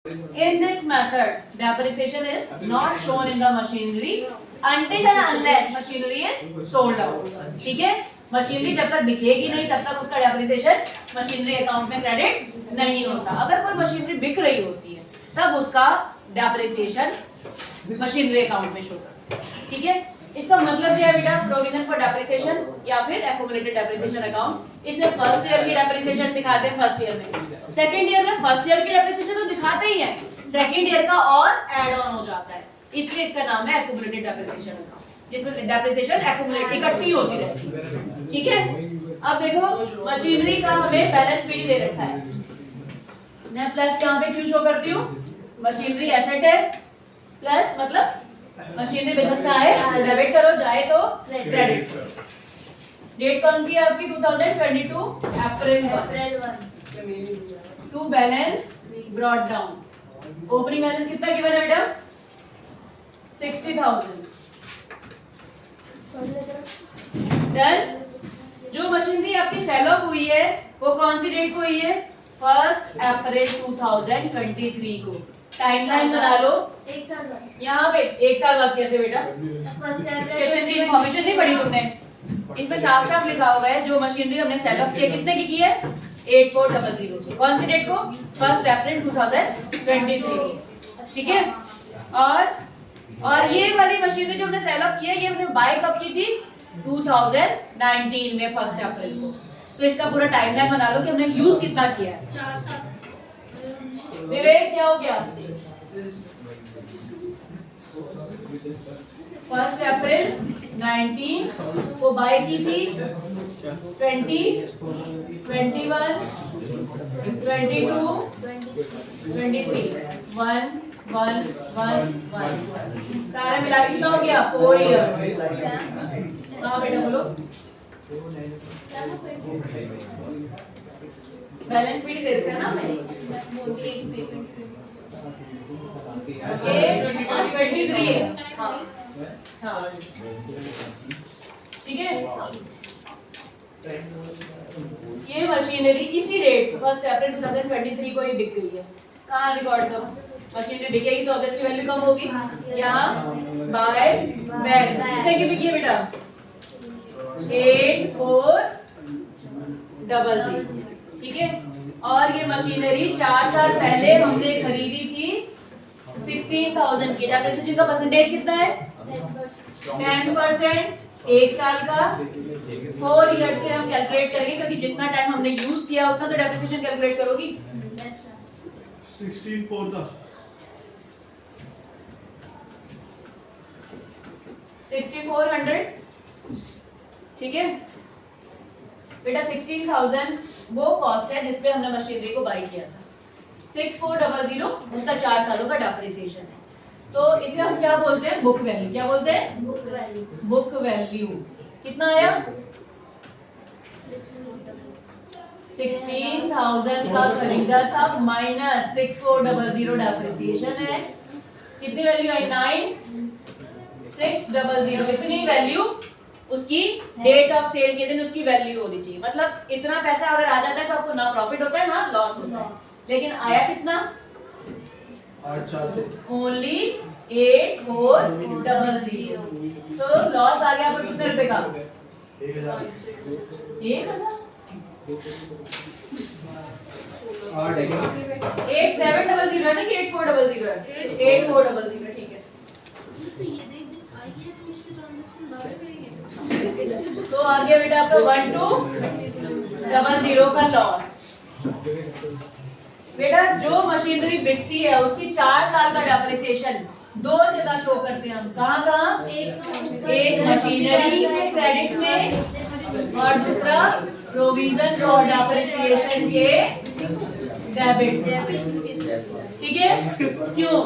In this method, depreciation is not shown in the machinery until and unless machinery is sold out. ठीक है, machinery जब तक बिकेगी नहीं तब तक उसका डेप्रिसिएशन मशीनरी अकाउंट में क्रेडिट नहीं होता। अगर कोई मशीनरी बिक रही होती है तब उसका डेप्रिसिएशन मशीनरी अकाउंट में शो करता है। ठीक है, इसका मतलब क्या है बेटा, प्रोविजन फॉर डेप्रिसिएशन या फिर एक्यूमुलेटेड डेप्रिसिएशन अकाउंट। इसमें फर्स्ट ईयर की डेप्रिसिएशन दिखाते हैं फर्स्ट ईयर में, सेकंड ईयर में फर्स्ट ईयर की डेप्रिसिएशन तो दिखाते ही है, सेकंड ईयर का और ऐड ऑन हो जाता है, इसलिए इसका नाम है एक्यूमुलेटेड डेप्रिसिएशन अकाउंट, जिसमें डेप्रिसिएशन एक्यूमुलेट इकट्ठी होती रहती है। ठीक है, अब देखो मशीनरी का हमें बैलेंस भी दे रखा है, मैं प्लस यहाँ पे क्यों शो करती हूँ, मशीनरी एसेट है, प्लस मतलब मशीनरी बिजनेस का है तो डेबिट करो, जाए तो क्रेडिट। डेट कौन सी है आपकी 2022 April 1। To balance brought down, opening balance कितना गिवन है बेटा 60,000। डन। जो मशीनरी आपकी सेल ऑफ हुई है वो कौन सी डेट को हुई है, 1 अप्रैल 2023 को। टाइमलाइन बना लो, एक साल बाद। यहाँ पे एक साल बाद कैसे बेटा, क्वेश्चन की इन्फॉर्मेशन नहीं पढ़ी तुमने, इसमें साफ साफ लिखा हुआ है जो मशीनरी हमने सेल ऑफ किया कितने की है 8400, कौन सी डेट को 1 अप्रैल 2023 की। ठीक है, और ये वाली मशीनरी जो हमने सेल ऑफ किया ये हमने बाय कब की थी 2019 में 1 अप्रैल को। तो इसका पूरा टाइमलाइन बना लो कि हमने यूज कितना किया है। 4 साल। विवेक क्या हो गया, 1 अप्रैल 19 को बाय की थी 20, 21, 22, 23, 1, 1, 1, 1 सारे मिला के कितना हो गया 4 इयर्स। हाँ बेटा बोलो, बैलेंस शीट दे रखा है ना मैंने, ओके 23 है। हाँ ठीक है, ये मशीनरी इसी रेट 1 अप्रैल 2023 को ही बिक गई है। कहाँ रिकॉर्ड करो, मशीनरी बिकेगी तो ऑब्वियसली वैल्यू कम होगी, यहाँ बाय बैग कितने की बिकी है बेटा 8400। ठीक है, और ये मशीनरी 4 साल पहले हमने खरीदी थी 16,000 की। डेप्रिसिएशन का परसेंटेज कितना है 10%, एक साल का 4 इयर्स के हम कैलकुलेट करेंगे क्योंकि जितना टाइम हमने यूज किया उतना तो डेप्रिसिएशन कैलकुलेट करोगी। 6400। ठीक है बेटा, 16,000 वो कॉस्ट है जिसपे हमने मशीनरी को बाय किया था, 6400 उसका 4 सालों का डेप्रिसिएशन है। तो इसे हम क्या बोलते हैं, बुक वैल्यू। क्या बोलते हैं, बुक वैल्यू। कितना आया 16,000 का खरीदा था माइनस 6400 डेप्रिसिएशन है, कितनी वैल्यू आई 9600। इतनी वैल्यू उसकी डेट ऑफ सेल के दिन उसकी वैल्यू होनी चाहिए। मतलब इतना पैसा अगर आ जाता है तो आपको ना प्रॉफिट होता है ना लॉस होता है, लेकिन आया कितना ओनली 8400। तो लॉस आ गया आपको कितने रुपए का 1,000। 8700 है ना कि 8400 है, 8400। ठीक है, तो आगे बेटा आपका 1200 का लॉस। बेटा जो मशीनरी बिकती है उसकी 4 साल का डेप्रिसिएशन 2 जगह शो करते हैं हम। कहाँ कहाँ, एक मशीनरी के क्रेडिट में और दूसरा प्रोविजन फॉर डेप्रिसिएशन के डेबिट। ठीक है, क्यों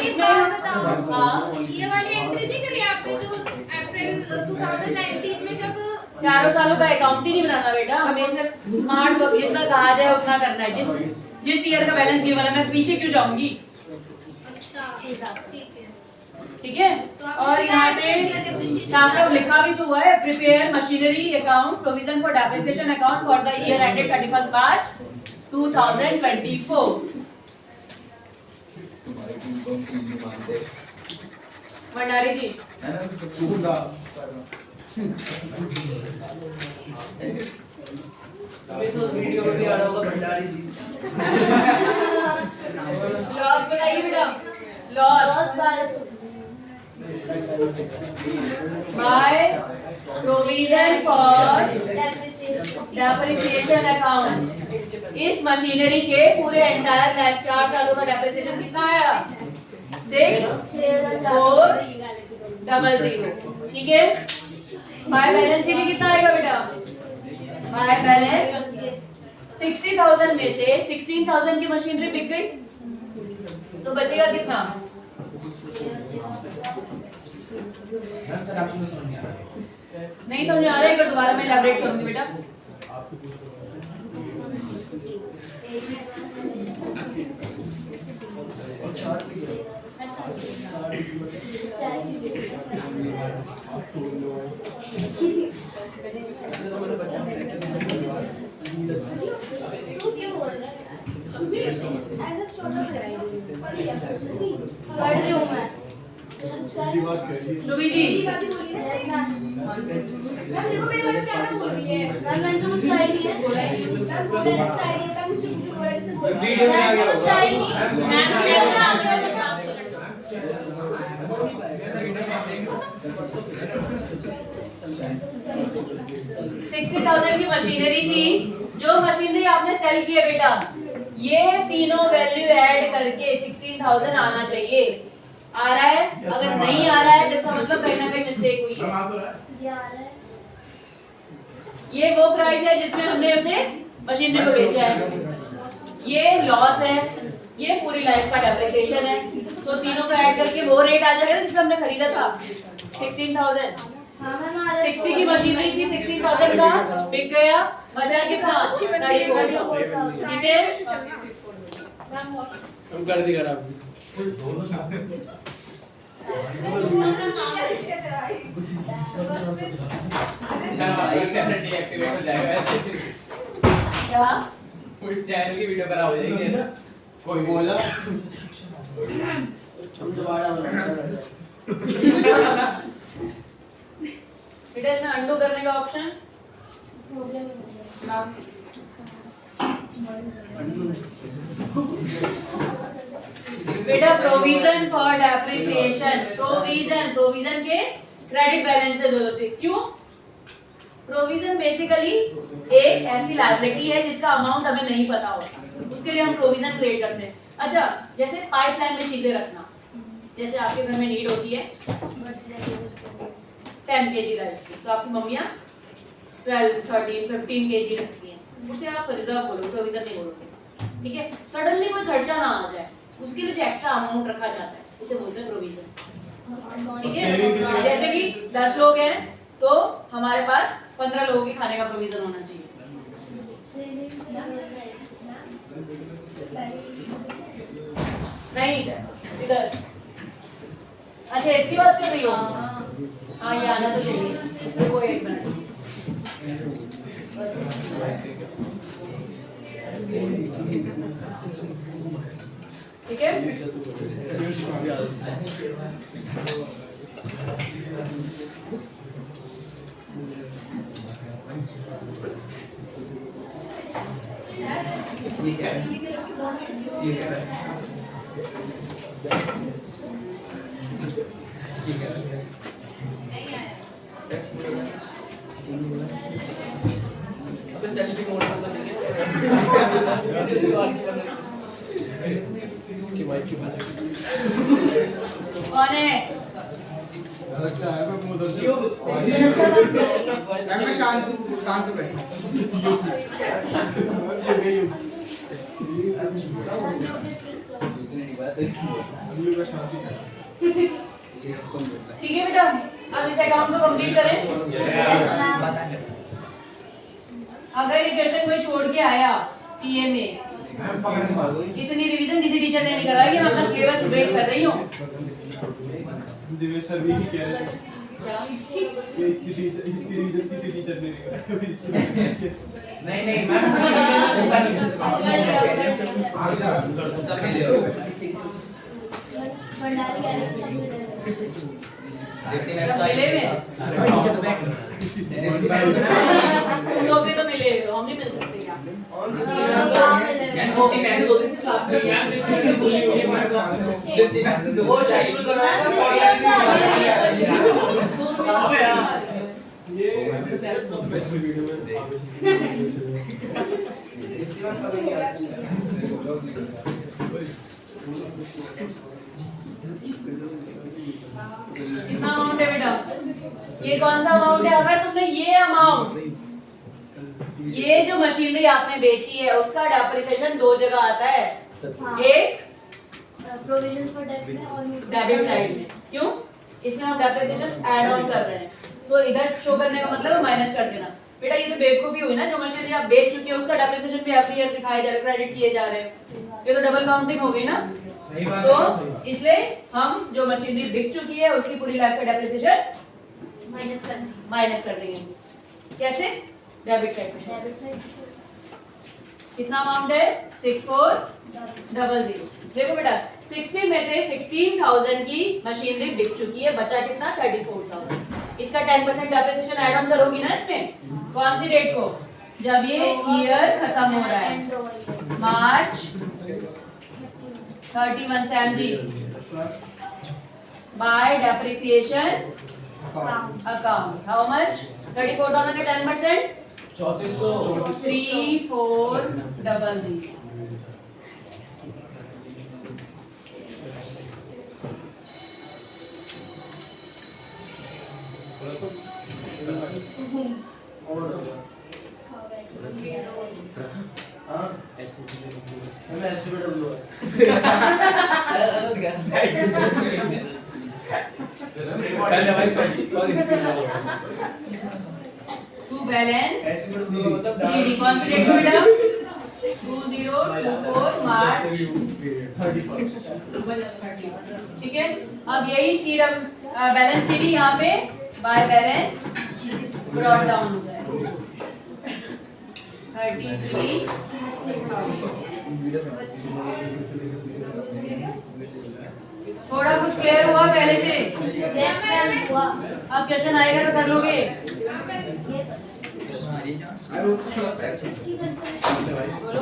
इसमें हाँ ये वाली एंट्री नहीं करी आपने जो अप्रैल 2019 में जब 4 सालों का अकाउंट ही नहीं बनाना बेटा, हमें सिर्फ स्मार्ट वर्क जितना कहा जाए उतना करना है। जिस ईयर का बैलेंस गिवन है मैं पीछे क्यों जाऊंगी। अच्छा ठीक है, और यहाँ पे साफ साफ लिखा भी तो हुआ है, prepare machinery account provision for depreciation account for the year ended 31 मार्च 2024। भंडारी जी अभी तो वीडियो में भी आ रहा होगा भंडारी जी। लॉस बताइए बेटा। Loss by provision for depreciation account. इस मशीनरी के पूरे एंटायर लाइफ 4 सालों का डेप्रिसिएशन कितना आया? 6400। ठीक है। बाय बैलेंस शीट कितना आएगा बेटा? बाय बैलेंस 60,000 में से 16,000 की मशीनरी बिक गई तो बचेगा कितना? नहीं समझ आ रहा है? एक बार दोबारा मैं इलैबोरेट करूंगी बेटा। तू क्यों बोल रहा है? अभी ऐसा छोटा पढ़ रही हूँ मैं। शुभी जी मैम देखो मेरी बात क्या ना बोल रही है। मैम मैंने तो कुछ कहा ही नहीं है। बोला ही नहीं। मैम बोले ऐसा आई है तब मुझे कुछ बोला इससे बोल। वीडियो में आ गया कुछ कहा ही नहीं। मैम चैट में आ गया तो शांत 60,000 की मशीनरी थी। जो मशीनरी आपने सेल की है बेटा, ये तीनों वैल्यू ऐड करके 16,000 आना चाहिए। आ रहा है? अगर नहीं आ रहा है जिसका मतलब कहीं ना कहीं मिस्टेक हुई है। ये वो प्राइस है जिसमें हमने उसे मशीनरी को बेचा है। ये लॉस है, ये पूरी लाइफ का डेप्रिसिएशन है। तो तीनों को ऐड करके वो रेट आ जाएगा जिसमें हमने खरीदा था 16,000। 60 की मशीनरी थी, 16,000 का बिक गया, बचा कितना? अच्छी बन रही है। ठीक है। हम कर दी खराब। डीएक्टिवेट हो जाएगा। क्या? कोई चैनल की वीडियो खराब हो जाएगी। कोई बोला हम दोबारा बेटा इसमें अंडू करने का ऑप्शन बेटा प्रोविजन फॉर डेप्रिसिएशन। प्रोविजन के क्रेडिट बैलेंस से जोड़ते हैं। क्यों? प्रोविजन बेसिकली एक ऐसी लायबिलिटी है जिसका अमाउंट हमें नहीं पता होता, उसके लिए हम प्रोविजन क्रिएट करते हैं। अच्छा, जैसे पाइपलाइन में चीजें रखना, जैसे आपके घर में नीड होती है 10 kg राइस की, तो आपकी मम्मियाँ 12, 13, 15 kg रखती हैं। उसे आप रिजर्व बोलो, प्रोविजन नहीं बोलोगे। ठीक है। सडनली कोई खर्चा ना आ जाए, उसके लिए जो एक्स्ट्रा अमाउंट रखा जाता है उसे बोलते हैं प्रोविजन। ठीक है। जैसे कि 10 लोग हैं तो हमारे पास 15 लोगों के खाने का प्रोविजन होना चाहिए। नहीं इधर। अच्छा इसकी बात कर रही हो? हाँ ये आना तो चाहिए। रुको एक मिनट। ठीक है। अबे सेल्फी मोड में तो नहीं है। कौन है? अच्छा है मैं मुंह दस मैं शांत बैठ। ठीक है बेटा, अब इस अकाउंट को कंप्लीट करें। अगर ये क्वेश्चन कोई छोड़ के आया पीए में, इतनी रिवीजन किसी टीचर ने नहीं कराई, मैं अपना सिलेबस ब्रेक कर रही हूँ। दिव्य सर भी कह रहे थे कि इतनी रिवीजन किसी टीचर ने नहीं कराई। नहीं मैम सब ले लो। भंडारी गैलेक्सी सब मिले हुए सब मिले हुए हैं। तुम लोग भी तो मिले हुए हो, हम नहीं मिल सकते क्या? हैं। दो दिन से क्लास में वो शेड्यूल बनाया था ये सब बेस्ट वीडियो में कितना अमाउंट है बेटा? ये कौन सा अमाउंट है? अगर तुमने ये अमाउंट, ये जो मशीनरी आपने बेची है उसका डेप्रिसिएशन दो जगह आता है। एक प्रोविजन फॉर डेबिट में और डेबिट साइड में। क्यों? इसमें हम डेप्रिसिएशन ऐड ऑन कर रहे हैं, तो इधर शो करने का मतलब है माइनस कर देना। बेटा ये तो बेवकूफी हुई ना, जो मशीनरी आप बेच चुके हो उसका डेप्रिसिएशन भी एवरी ईयर दिखाए जा रहे, क्रेडिट किए जा रहे हैं। ये तो डबल काउंटिंग हो गई ना। सही बात है, सही तो बात। इसलिए हम जो मशीनरी बिक चुकी है उसकी पूरी लाइफ का डेप्रिसिएशन माइनस कर देंगे। कैसे? डेबिट साइड पे। डेबिट साइड कितना अमाउंट है? 6400। देखो बेटा 60 में से 16,000 की मशीनरी बिक चुकी है, बचा कितना? 34,000। इसका 10% डेप्रिसिएशन ऐड ऑन करोगी ना इसमें। कौन सी डेट को? जब ये ईयर खत्म हो रहा है, March 31 Sam ji, by depreciation account how much? 34,000 के 10%? 3400 3400। मैं एस्टिमेटर लो ऐसा क्या पहले भाई सॉरी टू बैलेंस एस्टिमेटर लो मतलब जीडी कौन सी डेट को बेटा? 2024 मार्च। ठीक है, अब यही सीरम बैलेंस सीडी यहाँ पे बाय बैलेंस ब्रॉट डाउन हो जाएगा 33। थोड़ा कुछ क्लियर हुआ पहले से? हुआ अब क्वेश्चन आएगा तो कर लोगे। ये बोलो